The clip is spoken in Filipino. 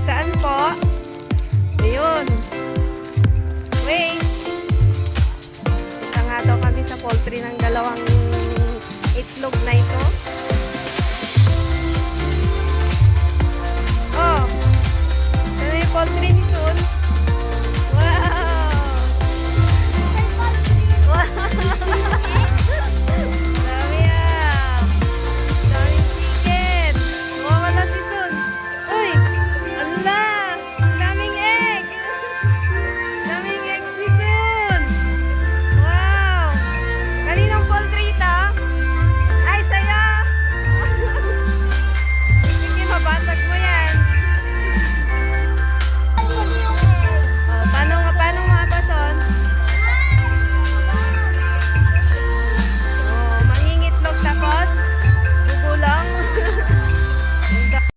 Saan po? Ayun. Wait. Punta nga daw kami sa poultry ng dalawang itlog na ito.